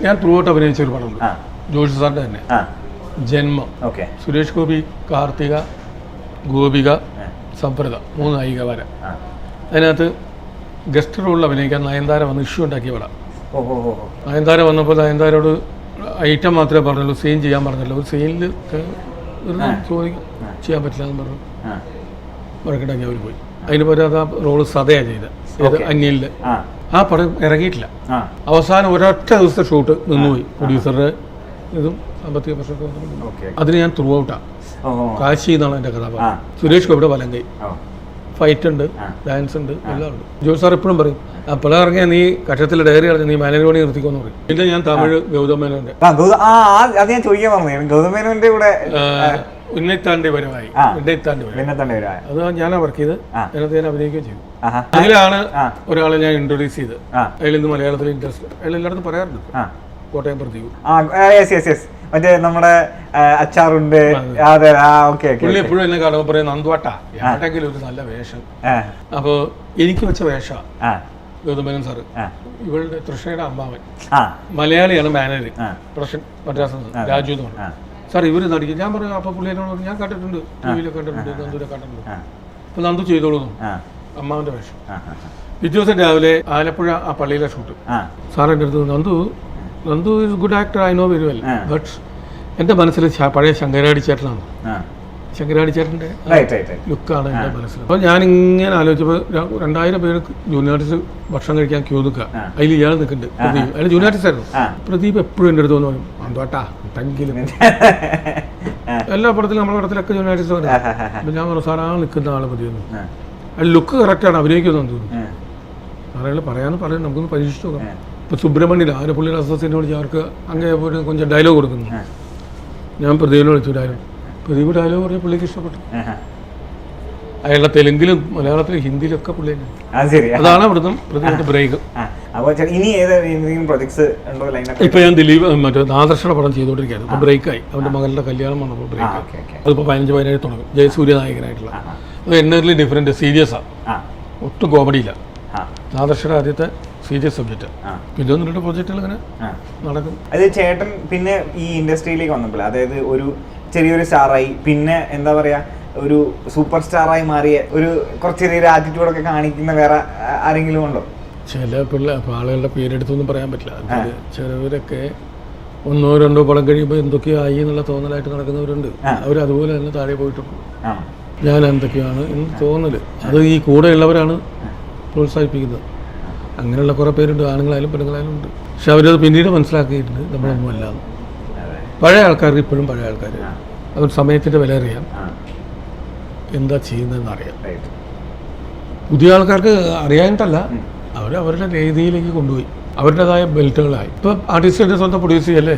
ഞാൻ through out അഭിനയിച്ച ഒരു പടമുണ്ട് ജോഷി സാറിൻ്റെ തന്നെ ജന്മം. സുരേഷ് ഗോപി, കാർത്തിക, ഗോപിക, സംപ്രദ 3 നായികമാരെ. അതിനകത്ത് ഗസ്റ്റ് റോളിൽ അഭിനയിക്കാൻ നയൻതാര വന്ന് ഇഷ്യൂ ഉണ്ടാക്കിയ പടം. നയൻതാര വന്നപ്പോൾ നയൻതാരോട് ഐറ്റം മാത്രമേ പറഞ്ഞുള്ളൂ, സീൻ ചെയ്യാൻ പറഞ്ഞല്ലോ. ഒരു സീനിൽ ചോദിക്കും ചെയ്യാൻ പറ്റില്ല എന്ന് പറഞ്ഞു വഴക്കുണ്ടാക്കി അവർ പോയി. അതിന് പകരം ആ റോള് സതയാണ് ചെയ്തത് അന്യലിൽ. ആ പടം ഇറങ്ങിയിട്ടില്ല. അവസാനം ഒരൊറ്റ ദിവസത്തെ ഷൂട്ട് നിന്നുപോയി. പ്രൊഡ്യൂസറുടെ ഇതും സാമ്പത്തിക പ്രശ്നമൊക്കെ. അതിന് ഞാൻ ത്രൂ ഔട്ടാണ്. കാശി എന്നാണ് എൻ്റെ കഥാപാത്രം. സുരേഷ് ഗോപിയുടെ വലങ്കൈ. ഫൈറ്റ് ഉണ്ട്, ഡാൻസ് ഉണ്ട്, എല്ലാം ഉണ്ട്. ജോസ് സാർ എപ്പോഴും പറയും അപ്പോഴാ ഇറങ്ങിയ നീ കക്ഷത്തിൽ ഡയറി കളഞ്ഞ് നീ മാനേജ് പണി നിർത്തിക്കോന്ന് പറയും. പിന്നെ ഞാൻ തമിഴ് ഗൗതം മേനോന്റെ ഉന്നയിത്താണ്ടി പരമായി അത് ഞാനാ വർക്ക് ചെയ്ത് അതിനകത്ത് ഞാൻ അഭിനയിക്കുകയും ചെയ്തു. അതിലാണ് ഒരാളെ ഞാൻ ഇൻട്രൊഡ്യൂസ് ചെയ്ത്. അതിൽ നിന്ന് മലയാളത്തിൽ ഇൻട്രസ്റ്റ് അയാൾ എല്ലായിടത്തും പറയാറുണ്ട്. കോട്ടയം പ്രദീപ് മറ്റേ നമ്മുടെ അച്ചാറുണ്ട്. പുള്ളി എപ്പോഴും എന്നെ കാണുമ്പോൾ പറയും നന്ദുവാട്ടാ എവിടെയെങ്കിലും ഒരു നല്ല വേഷം. അപ്പോൾ എനിക്ക് വെച്ച വേഷം ഗൗതമേനൻ സാറ് ഇവളുടെ തൃഷയുടെ അമ്മാവൻ മലയാളിയാണ് മാനേജർ പ്രൊഫഷൻ മദ്രാസ് രാജു എന്ന് പറഞ്ഞു. സാർ ഇവർ നടിക്കും. ഞാൻ പറഞ്ഞു അപ്പോൾ പുള്ളിയോട് ഞാൻ കണ്ടിട്ടുണ്ട്, ടി വിയിലൊക്കെ കണ്ടിട്ടുണ്ട്, നന്ദുവിനെ കണ്ടിട്ടുണ്ട്. അപ്പോൾ നന്ദു ചെയ്തോളൂ അമ്മാവൻ്റെ വേഷം. പിറ്റേ ദിവസം രാവിലെ ആലപ്പുഴ ആ പള്ളിയിലെ ഷൂട്ട്. സാർ എൻ്റെ അടുത്ത് Nandu is good actor, I know very well, but എൻ്റെ മനസ്സിൽ പഴയ ശങ്കരാടി ചേട്ടനാണ്. ശങ്കരാടി ചേട്ടൻ്റെ ലുക്കാണ് എൻ്റെ മനസ്സിൽ. അപ്പോൾ ഞാനിങ്ങനെ ആലോചിച്ചപ്പോൾ 2000 പേര് ജൂനിയർ ആർട്ടിസ്റ്റ് ഭക്ഷണം കഴിക്കാൻ ക്യൂ നിൽക്കുക. അതിൽ ഇയാൾ നിൽക്കുന്നുണ്ട്, പ്രദീപ്. അതിൽ ജൂനിയർ ആർട്ടിസ്റ്റ് ആയിരുന്നു. പ്രദീപ് എപ്പോഴും എൻ്റെ അടുത്ത് വന്നു അന്തോട്ടാ തെങ്കിലും എല്ലാ പടത്തിലും നമ്മുടെ പടത്തിലൊക്കെ ജൂനിയർ ആർട്ടിസ്റ്റ് വരും. അപ്പം ഞാൻ പറഞ്ഞു സാർ ആ നിൽക്കുന്ന ആൾ മതിയെന്നു. അത് ലുക്ക് കറക്റ്റാണ്, അഭിനയിക്കുന്നതെന്ന് തോന്നുന്നു. സാറേ പറയാമെന്ന് പറയും, നമുക്കൊന്ന് പരീക്ഷിച്ചു നോക്കാം. ഇപ്പോൾ സുബ്രഹ്മണ്യം ആരെ പുള്ളിയുടെ അസോസിയേറ്റിനെ വിളിച്ച് അവർക്ക് അങ്ങനെ പോയിട്ട് കൊഞ്ചം ഡയലോഗ് കൊടുക്കുന്നു. ഞാൻ പ്രദീപിനെ വിളിച്ചു ഡയലോഗ്. പ്രദീപ് ഡയലോഗ് പറഞ്ഞ പുള്ളിക്ക് ഇഷ്ടപ്പെട്ടു. അയാളുടെ തെലുങ്കിലും മലയാളത്തിലും ഹിന്ദിയിലൊക്കെ പുള്ളി തന്നെ. അതാണ് അവിടുന്ന് പ്രദീപിന്റെ ബ്രേക്ക്. ഇപ്പൊ ഞാൻ ദിലീപ് മറ്റേ നാദർഷയുടെ പടം ചെയ്തുകൊണ്ടിരിക്കുകയായിരുന്നു. ഇപ്പൊ ബ്രേക്കായി. അവന്റെ മകളുടെ കല്യാണം വന്നപ്പോൾ ബ്രേക്കായി. അതിപ്പോ 15-17 തുടങ്ങും. ജയസൂര്യ നായകനായിട്ടുള്ള അത് എന്നർലി ഡിഫറെന്റ്, സീരിയസാണ്, ഒട്ടും കോമഡിയില്ല. നാദർഷയുടെ ആദ്യത്തെ സീരിയസ് സബ്ജക്റ്റ്. പിന്നെ 1-2 പ്രോജക്റ്റുകൾ ഇങ്ങനെ നടക്കും. അത് ചേട്ടൻ പിന്നെ ഈ ഇൻഡസ്ട്രിയിലേക്ക് വന്നപ്പോൾ, അതായത് ഒരു ചെറിയൊരു സ്റ്റാറായി, പിന്നെ എന്താ പറയാ ഒരു സൂപ്പർ സ്റ്റാറായി മാറിയ ഒരു കുറച്ച് ചെറിയൊരു ആറ്റിറ്റ്യൂഡൊക്കെ കാണിക്കുന്ന വേറെ ആരെങ്കിലും ഉണ്ടോ? ചില ആളുകളുടെ പേരെടുത്തൊന്നും പറയാൻ പറ്റില്ല. ചിലവരൊക്കെ 1-2 പടം കഴിയുമ്പോൾ എന്തൊക്കെയോ ആയി എന്നുള്ള തോന്നലായിട്ട് നടക്കുന്നവരുണ്ട്. അവരതുപോലെ തന്നെ താഴെ പോയിട്ടുണ്ട്. ഞാൻ എന്തൊക്കെയാണ് എന്ന് തോന്നല്. അത് ഈ കൂടെയുള്ളവരാണ് പ്രോത്സാഹിപ്പിക്കുന്നത്. അങ്ങനെയുള്ള കുറേ പേരുണ്ട്, ആണുങ്ങളായാലും പെണ്ണുങ്ങളായാലും ഉണ്ട്. പക്ഷെ അവരത് പിന്നീട് മനസ്സിലാക്കിയിട്ടുണ്ട് നമ്മളൊന്നും അല്ലാന്ന്. പഴയ ആൾക്കാർക്ക് ഇപ്പോഴും പഴയ ആൾക്കാർ അവർ സമയത്തിൻ്റെ വില അറിയാം, എന്താ ചെയ്യുന്നതെന്ന് അറിയാം. പുതിയ ആൾക്കാർക്ക് അറിയാനിട്ടല്ല, അവരുടെ രീതിയിലേക്ക് കൊണ്ടുപോയി അവരുടേതായ ബെൽറ്റുകളായി. ഇപ്പം ആർട്ടിസ്റ്റിൻ്റെ സ്വന്തം പ്രൊഡ്യൂസ് ചെയ്യല്ലേ.